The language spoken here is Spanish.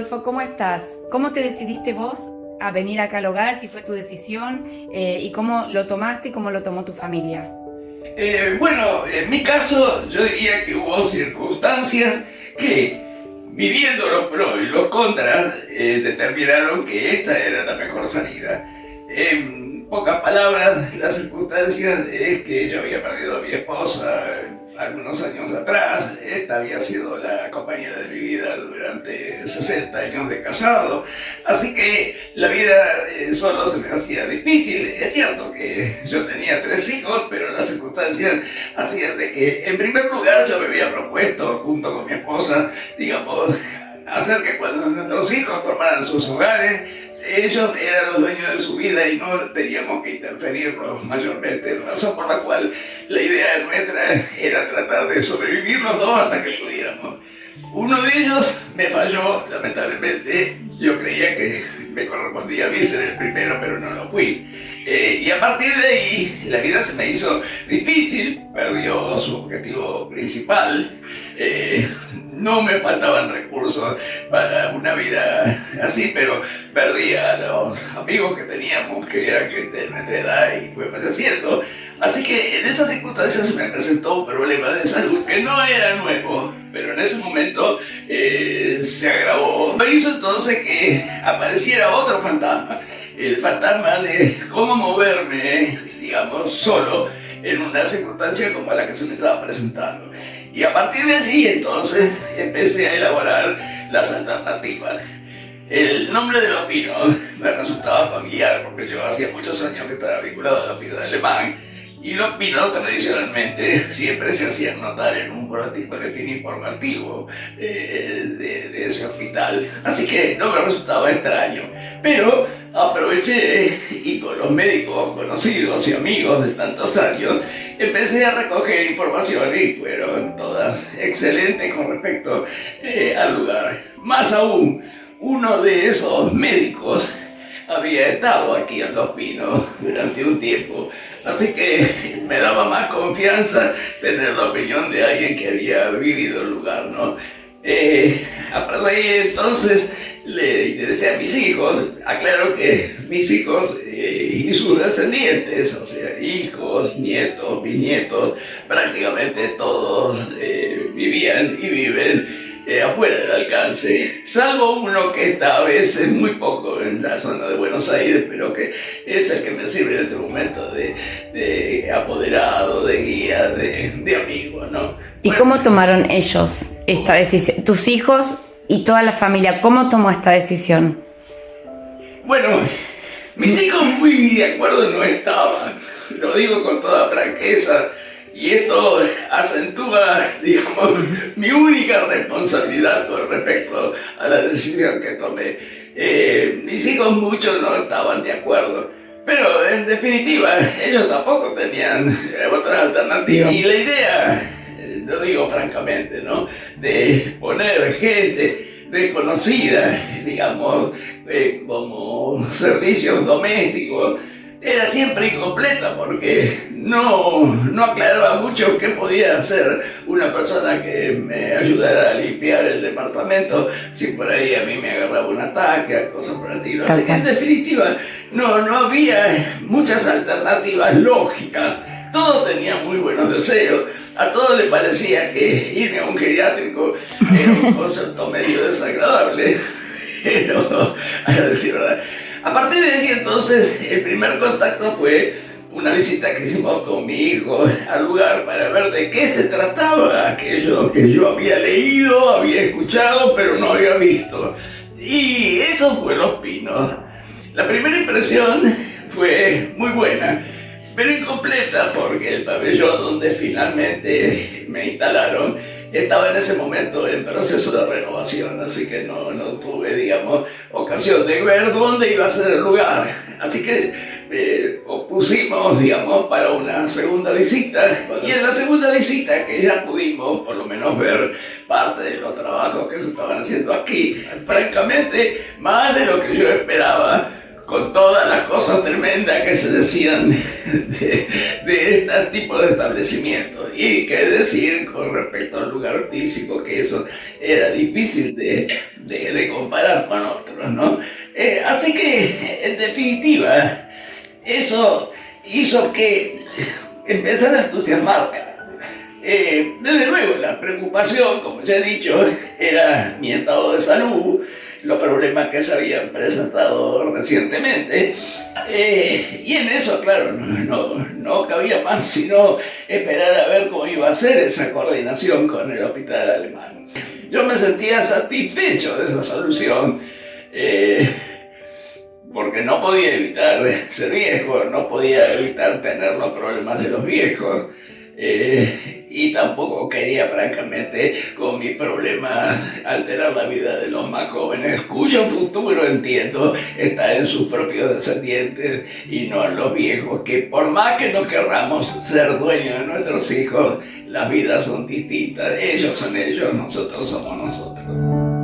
Rodolfo, ¿cómo estás? ¿Cómo te decidiste vos a venir acá al hogar? ¿Si fue tu decisión? ¿Y cómo lo tomaste y cómo lo tomó tu familia? Bueno, en mi caso yo diría que hubo circunstancias que, midiendo los pros y los contras, determinaron que esta era la mejor salida. En pocas palabras, las circunstancias es que yo había perdido a mi esposa algunos años atrás. Esta había sido la compañera de mi vida durante 60 años de casado, así que la vida solo se me hacía difícil. Es cierto que yo tenía 3 hijos, pero las circunstancias hacían de que, en primer lugar, yo me había propuesto, junto con mi esposa, digamos, hacer que cuando nuestros hijos formaran sus hogares, ellos eran los dueños de su vida y no teníamos que interferirlos mayormente, razón por la cual la idea nuestra era tratar de sobrevivir los dos hasta que pudiéramos. Uno de ellos me falló, lamentablemente. Yo creía que me correspondía a mí ser el primero, pero no lo fui. Y a partir de ahí, la vida se me hizo difícil, perdió su objetivo principal. No me faltaban recursos para una vida así, pero perdí a los amigos que teníamos, que eran gente de nuestra edad, y fue falleciendo. Así que en esas circunstancias se me presentó un problema de salud que no era nuevo, pero en ese momento se agravó. Me hizo entonces que apareciera otro fantasma, el fantasma de cómo moverme, digamos, solo en una circunstancia como la que se me estaba presentando. Y a partir de allí entonces empecé a elaborar las alternativas. El nombre de Los Pinos me resultaba familiar porque yo hacía muchos años que estaba vinculado a la vida de alemán, y Los Pinos tradicionalmente siempre se hacían notar en un boletín informativo de ese hospital, así que no me resultaba extraño. Pero aproveché y con los médicos conocidos y amigos de tantos años empecé a recoger información, y fueron todas excelentes con respecto al lugar. Más aún, uno de esos médicos había estado aquí en Los Pinos durante un tiempo, así que me daba más confianza tener la opinión de alguien que había vivido el lugar, ¿no? A partir de ahí entonces le interesé a mis hijos. Aclaro que mis hijos y sus descendientes, o sea, hijos, nietos, bisnietos, prácticamente todos vivían y viven afuera del alcance, salvo uno que está a veces muy poco en la zona de Buenos Aires, pero que es el que me sirve en este momento de apoderado, de guía, de amigo, ¿no? ¿Y cómo tomaron ellos esta decisión? Tus hijos y toda la familia, ¿cómo tomó esta decisión? Bueno, mis hijos muy de acuerdo no estaban, lo digo con toda franqueza. Y esto acentúa, digamos, mi única responsabilidad con respecto a la decisión que tomé. Mis hijos muchos no estaban de acuerdo, pero en definitiva ellos tampoco tenían otras alternativas. Y la idea, lo digo francamente, ¿no?, de poner gente desconocida, digamos, como servicios domésticos, era siempre incompleta porque no aclaraba mucho qué podía hacer una persona que me ayudara a limpiar el departamento si por ahí a mí me agarraba un ataque, cosas por el estilo. Así que en definitiva no había muchas alternativas lógicas. Todos tenían muy buenos deseos. A todos les parecía que irme a un geriátrico era un concepto medio desagradable, pero a decir verdad. A partir de allí entonces el primer contacto fue una visita que hicimos con mi hijo al lugar para ver de qué se trataba aquello que yo había leído, había escuchado, pero no había visto. Y eso fue Los Pinos. La primera impresión fue muy buena, pero incompleta, porque el pabellón donde finalmente me instalaron estaba en ese momento en proceso de renovación, así que no tuve, digamos, ocasión de ver dónde iba a ser el lugar. Así que pusimos, digamos, para una segunda visita, y en la segunda visita, que ya pudimos por lo menos ver parte de los trabajos que se estaban haciendo aquí, francamente, más de lo que yo esperaba, con todas las cosas tremendas que se decían de este tipo de establecimientos. Y qué decir con respecto al lugar físico, que eso era difícil de comparar con otros, ¿no? Así que, en definitiva, eso hizo que empezara a entusiasmarme. Desde luego, la preocupación, como ya he dicho, era mi estado de salud, los problemas que se habían presentado recientemente, y en eso, claro, no cabía más sino esperar a ver cómo iba a ser esa coordinación con el hospital alemán. Yo me sentía satisfecho de esa solución, porque no podía evitar ser viejo, no podía evitar tener los problemas de los viejos, y tampoco quería, francamente, con mis problemas, alterar la vida de los más jóvenes, cuyo futuro, entiendo, está en sus propios descendientes y no en los viejos, que por más que nos querramos ser dueños de nuestros hijos, las vidas son distintas. Ellos son ellos, nosotros somos nosotros.